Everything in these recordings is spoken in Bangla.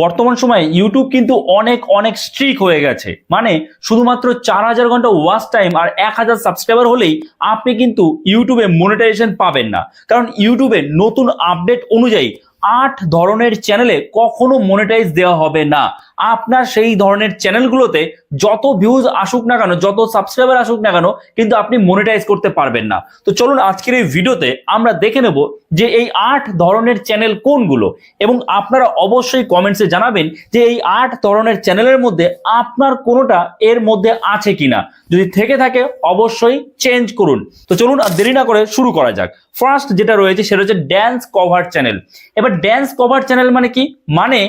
বর্তমান সময়ে ইউটিউব কিন্তু অনেক অনেক স্ট্রিক হয়ে গেছে। মানে শুধুমাত্র 4000 ঘন্টা ওয়াচ টাইম আর 1000 সাবস্ক্রাইবার হলেই আপনি কিন্তু ইউটিউবে মনিটাইজেশন পাবেন না। কারণ ইউটিউবে নতুন আপডেট অনুযায়ী 8 ধরনের চ্যানেলে কখনো মনিটাইজ দেওয়া হবে না। আপনার সেই ধরনের চ্যানেলগুলোতে যত ভিউজ আসুক না কেন, যত সাবস্ক্রাইবার আসুক না কেন, কিন্তু আপনি মনিটাইজ করতে পারবেন না। তো চলুন আজকের এই ভিডিওতে আমরা দেখে নেব যে এই 8 ধরনের চ্যানেল কোনগুলো, এবং আপনারা অবশ্যই কমেন্টসে জানাবেন যে এই 8 ধরনের চ্যানেলের মধ্যে আপনার কোনোটা এর মধ্যে আছে কিনা। যদি থেকে থাকে অবশ্যই চেঞ্জ করুন। তো চলুন আর দেরি না করে শুরু করা যাক। ফার্স্ট যেটা রয়েছে সেটা হচ্ছে ড্যান্স কভার চ্যানেল। এবার ড্যান্স কভার চ্যানেল মানে কি? মানে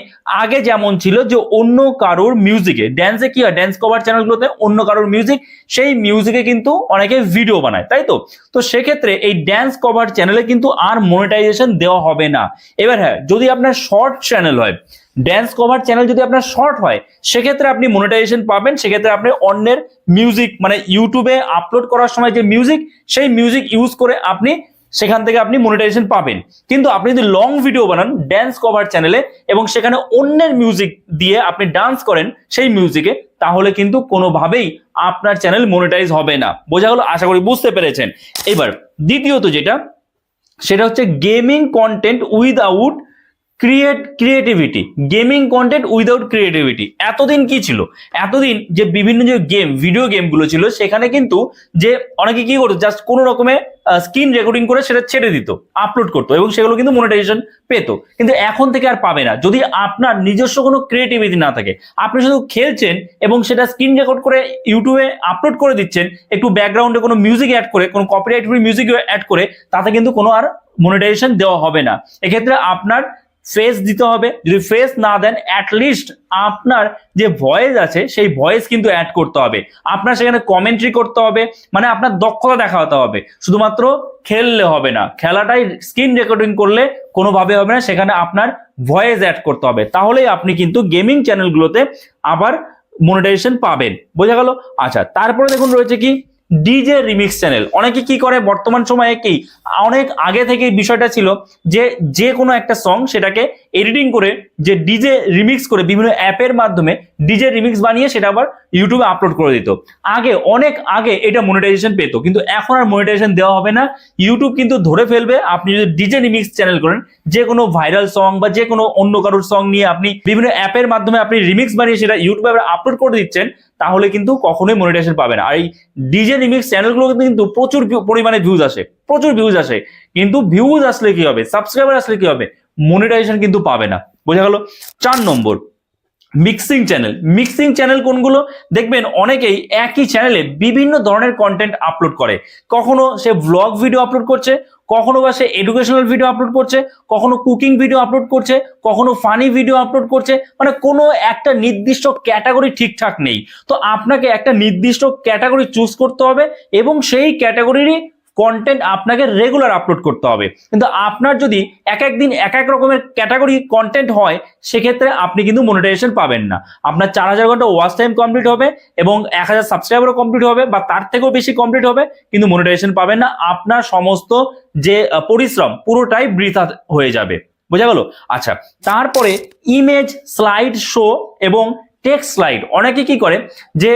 আগে যেমন ছিল যে অন্য কারোর মিউজিকে, ড্যান্সে কি হয়, ড্যান্স কভার চ্যানেলগুলোতে অন্য কারোর মিউজিক, সেই মিউজিকে কিন্তু অনেকে ভিডিও বানায়, তাই তো? তো সেক্ষেত্রে এই ড্যান্স কভার চ্যানেলে কিন্তু আর মনিটাইজেশন দেওয়া হবে না। এবার হ্যাঁ, যদি আপনার শর্ট চ্যানেল হয়, ড্যান্স কভার চ্যানেল যদি আপনার শর্ট হয়, সেক্ষেত্রে আপনি মনিটাইজেশন পাবেন। সেক্ষেত্রে আপনি অন্যের মিউজিক, মানে ইউটিউবে আপলোড করার সময় যে মিউজিক, সেই মিউজিক ইউজ করে আপনি সেখান থেকে আপনি মনিটাইজেশন পাবেন। কিন্তু আপনি যদি লং ভিডিও বানান ড্যান্স কভার চ্যানেলে এবং সেখানে অন্যের মিউজিক দিয়ে আপনি ডান্স করেন সেই মিউজিকে, তাহলে কিন্তু কোনোভাবেই আপনার চ্যানেল মনিটাইজ হবে না। বোঝা গেল? আশা করি বুঝতে পেরেছেন। এবার দ্বিতীয়ত যেটা, সেটা হচ্ছে gaming content without creativity. Gaming content without creativity এতদিন কি ছিল? এতদিন যে বিভিন্ন যে গেম, ভিডিও গেমগুলো ছিল, সেখানে কিন্তু যে অনেকে কি করতো, জাস্ট কোনো রকমে স্ক্রিন রেকর্ডিং করে সেটা ছেড়ে দিত, আপলোড করতো, এবং সেগুলো কিন্তু মনিটাইজেশন পেতো। কিন্তু এখন থেকে আর পাবে না যদি আপনার নিজস্ব কোনো ক্রিয়েটিভিটি না থাকে। আপনি শুধু খেলছেন এবং সেটা স্ক্রিন রেকর্ড করে ইউটিউবে আপলোড করে দিচ্ছেন, একটু ব্যাকগ্রাউন্ডে কোনো মিউজিক অ্যাড করে, কোনো কপিরাইট ফ্রি মিউজিক অ্যাড করে, তাতে কিন্তু কোনো আর মনিটাইজেশন দেওয়া হবে না। এক্ষেত্রে আপনার ফেস দিতে হবে। যদি ফেস না দেন, অ্যাটলিস্ট আপনার যে ভয়েস আছে সেই ভয়েস কিন্তু অ্যাড করতে হবে। আপনার সেখানে কমেন্ট্রি করতে হবে, মানে আপনার দক্ষতা দেখাতে হবে। শুধুমাত্র খেললে হবে না, খেলাটাই স্ক্রিন রেকর্ডিং করলে কোনোভাবে হবে না, সেখানে আপনার ভয়েস অ্যাড করতে হবে। তাহলেই আপনি কিন্তু গেমিং চ্যানেলগুলোতে আবার মনিটাইজেশন পাবেন। বোঝা গেল? আচ্ছা, তারপরে দেখুন রয়েছে কি ডিজে রিমিক্স চ্যানেল। অনেকে কি করে বর্তমান সময়ে, কি অনেক আগে থেকে বিষয়টা ছিল যে যে কোনো একটা সং সেটাকে এডিটিং করে, যে ডিজে রিমিক্স করে বিভিন্ন অ্যাপের মাধ্যমে ডিজে রিমিক্স বানিয়ে সেটা আবার ইউটিউবে আপলোড করে দিত। আগে, অনেক আগে এটা মনিটাইজেশন পেত, কিন্তু এখন আর মনিটাইজেশন দেওয়া হবে না। ইউটিউব কিন্তু ধরে ফেলবে আপনি যদি ডিজে রিমিক্স চ্যানেল করেন, যে কোনো ভাইরাল সং বা যে কোনো অন্য কারোর সং নিয়ে আপনি বিভিন্ন অ্যাপের মাধ্যমে আপনি রিমিক্স বানিয়ে সেটা ইউটিউবে আপলোড করে দিচ্ছেন, তাহলে কিন্তু কখনোই মনিটাইজেশন পাবে না। আর এই ডিজে রিমিক্স চ্যানেলগুলো কিন্তু প্রচুর পরিমাণে ভিউজ আসে, প্রচুর ভিউজ আসে, কিন্তু ভিউজ আসলে কি হবে, সাবস্ক্রাইবার আসলে কি হবে, মনিটাইজেশন কিন্তু পাবে না। বোঝা গেল? 4 নম্বর মিক্সিং চ্যানেল। মিক্সিং চ্যানেল কোনগুলো? দেখবেন অনেকেই একই চ্যানেলে বিভিন্ন ধরনের কন্টেন্ট আপলোড করে। কখনো সে ব্লগ ভিডিও আপলোড করছে, কখনো বা সে এডুকেশনাল ভিডিও আপলোড করছে, কখনো কুকিং ভিডিও আপলোড করছে, কখনো ফানি ভিডিও আপলোড করছে। মানে কোনো একটা নির্দিষ্ট ক্যাটাগরি ঠিকঠাক নেই। তো আপনাকে একটা নির্দিষ্ট ক্যাটাগরি চুজ করতে হবে এবং সেই ক্যাটাগরিরই কন্টেন্ট আপনাকে রেগুলার আপলোড করতে হবে। কিন্তু আপনার যদি এক এক দিন এক এক রকমের ক্যাটাগরি কন্টেন্ট হয়, সেক্ষেত্রে আপনি কিন্তু মনিটাইজেশন পাবেন না। আপনার 4000 ঘন্টা ওয়াচ টাইম কমপ্লিট হবে এবং 1000 সাবস্ক্রাইবারও কমপ্লিট হবে বা তার থেকেও বেশি কমপ্লিট হবে, কিন্তু মনিটাইজেশন পাবেন না। আপনার সমস্ত যে পরিশ্রম পুরোটাই বৃথা হয়ে যাবে। বোঝা গেল? আচ্ছা, তারপরে ইমেজ স্লাইড শো এবং টেক্সট স্লাইড। অনেকে কি করে যে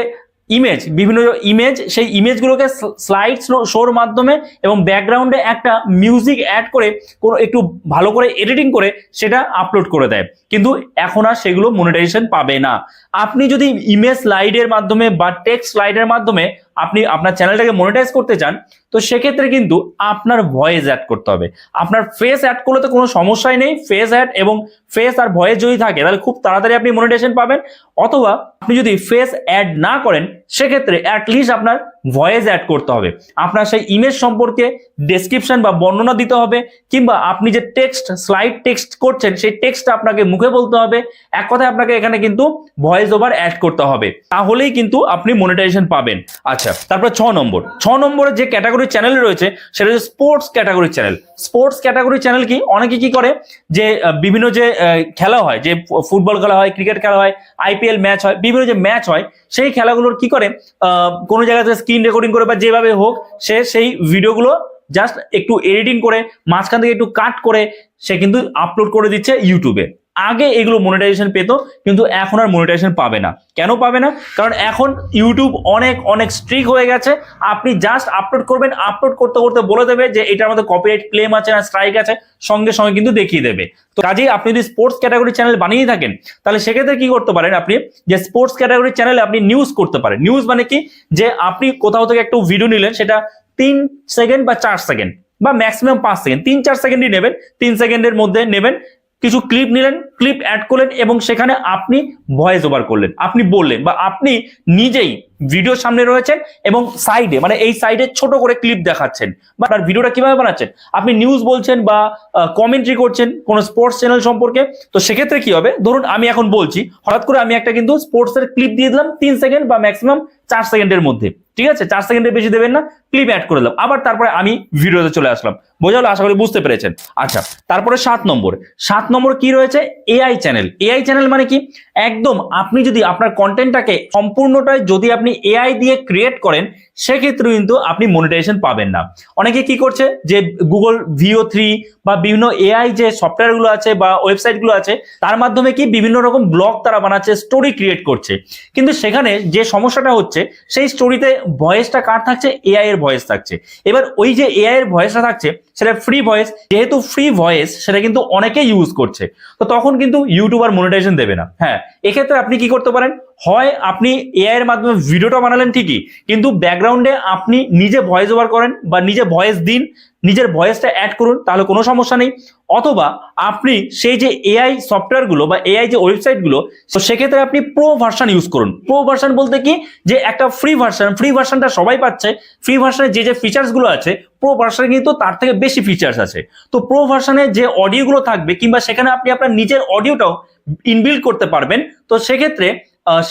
ইমেজ, বিভিন্ন ইমেজ, সেই ইমেজগুলোকে স্লাইড শোর মাধ্যমে এবং ব্যাকগ্রাউন্ডে একটা মিউজিক অ্যাড করে, কোনো একটু ভালো করে এডিটিং করে সেটা আপলোড করে দেয়, কিন্তু এখন আর সেগুলো মনিটাইজেশন পাবে না। আপনি যদি ইমেজ স্লাইডের মাধ্যমে বা টেক্সট স্লাইডের মাধ্যমে আপনি আপনার চ্যানেলটাকে মনিটাইজ করতে চান, তো সেক্ষেত্রে কিন্তু আপনার ভয়েস অ্যাড করতে হবে। আপনার ফেস অ্যাড করলে তো কোনো সমস্যাই নেই, ফেস অ্যাড এবং ফেস আর ভয়েস যদি থাকে তাহলে খুব তাড়াতাড়ি আপনি মনিটাইজেশন পাবেন। অথবা আপনি যদি ফেস অ্যাড না করেন, সেক্ষেত্রে অ্যাটলিস্ট আপনার ভয়েস অ্যাড করতে হবে। আপনার সেই ইমেজ সম্পর্কে ডেসক্রিপশন বা বর্ণনা দিতে হবে, কিংবা আপনি যে টেক্সট স্লাইড টেক্সট করছেন সেই টেক্সটটা আপনাকে মুখে বলতে হবে। এক কথায় আপনাকে এখানে কিন্তু ভয়েস ওভার অ্যাড করতে হবে, তাহলেই কিন্তু আপনি মনিটাইজেশন পাবেন। আচ্ছা, তারপর 6 নম্বরে যে ক্যাটাগরি চ্যানেল রয়েছে সেটা হচ্ছে sports category channel. Sports category channel কি? অনেকে কি করে যে বিভিন্ন যে খেলা হয়, যে ফুটবল খেলা হয়, ক্রিকেট খেলা হয়, আইপিএল ম্যাচ হয়, বিভিন্ন যে ম্যাচ হয়, সেই খেলাগুলোর কি করে কোনো জায়গাতে স্ক্রিন রেকর্ডিং করে বা যেভাবে হোক সে সেই ভিডিওগুলো জাস্ট একটু এডিটিং করে মাঝখান থেকে একটু কাট করে সে কিন্তু আপলোড করে দিচ্ছে ইউটিউবে। আগে এগুলো মনিটাইজেশন পেত, কিন্তু এখন আর মনিটাইজেশন পাবে না। কেন পাবে না? কারণ এখন ইউটিউব অনেক অনেক স্ট্রিক্ট হয়ে গেছে। আপনি জাস্ট আপলোড করবেন, আপলোড করতে করতে বলে দেবে যে এটার মধ্যে কপিরাইট ক্লেম আছে না স্ট্রাইক আছে, সঙ্গে সঙ্গে কিন্তু দেখিয়ে দেবে। তো কাজেই আপনি যদি স্পোর্টস ক্যাটাগরি চ্যানেল বানিয়ে থাকেন, তাহলে সেক্ষেত্রে কি করতে পারেন, আপনি যে স্পোর্টস ক্যাটাগরি চ্যানেলে আপনি নিউজ করতে পারেন। নিউজ মানে কি, যে আপনি কোথাও থেকে একটা ভিডিও নিলেন, সেটা 3 সেকেন্ড বা 4 সেকেন্ড বা ম্যাক্সিমাম 5 সেকেন্ড, 3-4 সেকেন্ডই নেবেন, 3 সেকেন্ডের মধ্যে নেবেন, কিছু ক্লিপ নিলেন, ক্লিপ অ্যাড করলেন এবং সেখানে আপনি ভয়েস ওভার করলেন, আপনি বললেন বা আপনি নিজেই ভিডিওর সামনে রয়েছেন এবং সাইডে মানে এই সাইডে ছোট করে ক্লিপ দেখাচ্ছেন বা আপনার ভিডিওটা কিভাবে বানাচ্ছেন, আপনি নিউজ বলছেন বা কমেন্ট্রি করছেন কোন স্পোর্টস চ্যানেল সম্পর্কে। তো সেক্ষেত্রে কি হবে, ধরুন আমি এখন বলছি, হঠাৎ করে আমি একটা কিন্তু স্পোর্টস এর ক্লিপ দিয়ে দিলাম 3 সেকেন্ড বা ম্যাক্সিমাম 4 সেকেন্ডের মধ্যে, ঠিক আছে, 4 সেকেন্ডের বেশি দেবেন না, ক্লিপ অ্যাড করে দিলাম, আবার তারপরে আমি ভিডিওতে চলে আসলাম। বোঝা হলো? আশা করি বুঝতে পেরেছেন। আচ্ছা, তারপরে 7 নম্বর কি রয়েছে, এআই চ্যানেল। এআই চ্যানেল মানে কি, একদম আপনি যদি আপনার কন্টেন্টটাকে সম্পূর্ণটাই যদি আপনি এআই দিয়ে ক্রিয়েট করেন, সেক্ষেত্রে কিন্তু আপনি মনিটাইজেশন পাবেন না। অনেকে কি করছে, যে গুগল VO3 বা বিভিন্ন এআই যে সফটওয়্যারগুলো আছে বা ওয়েবসাইটগুলো আছে, তার মাধ্যমে কি বিভিন্ন রকম ব্লগ তারা বানাচ্ছে, স্টোরি ক্রিয়েট করছে, কিন্তু সেখানে যে সমস্যাটা হচ্ছে, সেই স্টোরিতে ভয়েসটা কার থাকছে, এআই এর ভয়েস থাকছে। এবার ওই যে এআই এর ভয়েসটা থাকছে, সেটা ফ্রি ভয়েস, যেহেতু ফ্রি ভয়েস সেটা কিন্তু অনেকেই ইউজ করছে, তো তখন কিন্তু ইউটিউবার মনিটাইজেশন দেবে না। হ্যাঁ, এক্ষেত্রে আপনি কি করতে পারেন, হয় আপনি এআই এর মাধ্যমে ভিডিওটা বানালেন ঠিকই, কিন্তু ব্যাকগ্রাউন্ডে আপনি নিজে ভয়েস ওভার করেন বা নিজে ভয়েস দিন, নিজের ভয়েসটা অ্যাড করুন, তাহলে কোনো সমস্যা নেই। অথবা আপনি সেই যে এআই সফটওয়্যারগুলো বা এআই যে ওয়েবসাইটগুলো, তো সেক্ষেত্রে আপনি প্রো ভার্সন ইউজ করুন। প্রো ভার্সন বলতে কি, যে একটা ফ্রি ভার্সনটা সবাই পাচ্ছে, ফ্রি ভার্সনে যে যে ফিচার্সগুলো আছে, প্রো ভার্সনে কিন্তু তার থেকে বেশি ফিচার্স আছে। তো প্রো ভার্সনে যে অডিওগুলো থাকবে, কিংবা সেখানে আপনি আপনার নিজের অডিওটাও ইনবিল্ড করতে পারবেন। তো সেক্ষেত্রে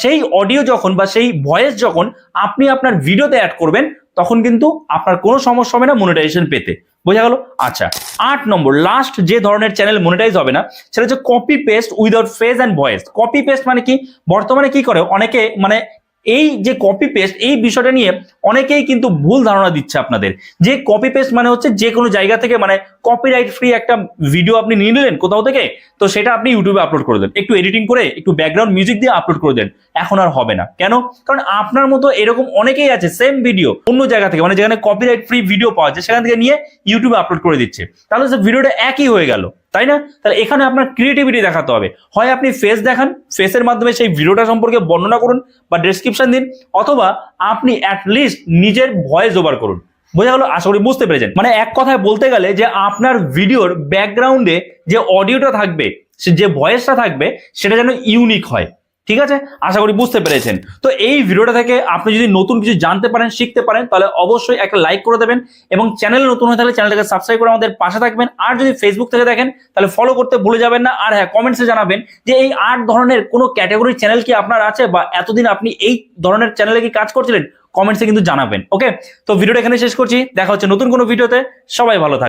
সেই অডিও যখন বা সেই ভয়েস যখন আপনি আপনার ভিডিওতে অ্যাড করবেন, তখন কিন্তু আপনার কোনো সমস্যা হবে না মনিটাইজেশন পেতে। বোঝা গেল? আচ্ছা, 8 নম্বর লাস্ট যে ধরনের চ্যানেল মনিটাইজ হবে না, সেটা হচ্ছে copy paste without face and voice. Copy paste মানে কি, বর্তমানে কি করে অনেকে, মানে এই যে কপি পেস্ট, এই বিষয়টা নিয়ে অনেকেই কিন্তু ভুল ধারণা দিচ্ছে আপনাদের, যে কপি পেস্ট মানে হচ্ছে যে কোনো জায়গা থেকে, মানে কপিরাইট ফ্রি একটা ভিডিও আপনি নিয়ে নিলেন কোথাও থেকে, তো সেটা আপনি ইউটিউবে আপলোড করে দেন, একটু এডিটিং করে একটু ব্যাকগ্রাউন্ড মিউজিক দিয়ে আপলোড করে দেন। এখন আর হবে না। কেন? কারণ আপনার মতো এরকম অনেকেই আছে সেম ভিডিও অন্য জায়গা থেকে, মানে যেখানে কপিরাইট ফ্রি ভিডিও পাওয়া যায়, সেখান থেকে নিয়ে ইউটিউবে আপলোড করে দিচ্ছে, তাহলে সে ভিডিওটা একই হয়ে গেল, তাই না? তাহলে এখানে আপনার ক্রিয়েটিভিটি দেখাতে হবে। হয় আপনি ফেস দেখান, ফেসের মাধ্যমে সেই ভিডিওটা সম্পর্কে বর্ণনা করুন বা ডেসক্রিপশন দিন, অথবা আপনি অ্যাটলিস্ট নিজের ভয়েস ওভার করুন। বোঝা গেল? আশা করি বুঝতে পেরেছেন। মানে এক কথায় বলতে গেলে, যে আপনার ভিডিওর ব্যাকগ্রাউন্ডে যে অডিওটা থাকবে, যে ভয়েসটা থাকবে, সেটা যেন ইউনিক হয়। ঠিক আছে, আশা করি বুঝতে পেরেছেন। তো এই ভিডিওটা থেকে আপনি যদি নতুন কিছু জানতে পারেন, শিখতে পারেন, তাহলে অবশ্যই একটা লাইক করে দেবেন এবং চ্যানেলে নতুন হয়ে থাকলে চ্যানেলটাকে সাবস্ক্রাইব করে আমাদের পাশে থাকবেন। আর যদি ফেসবুক থেকে দেখেন, তাহলে ফলো করতে ভুলে যাবেন না। আর হ্যাঁ, কমেন্টসে জানাবেন যে এই 8 ধরনের কোনো ক্যাটাগরির চ্যানেল কি আপনার আছে, বা এতদিন আপনি এই ধরনের চ্যানেলে কি কাজ করছিলেন, কমেন্টসে কিন্তু জানাবেন। ওকে, তো ভিডিওটা এখানে শেষ করছি, দেখা হচ্ছে নতুন কোনো ভিডিওতে। সবাই ভালো থাকবেন।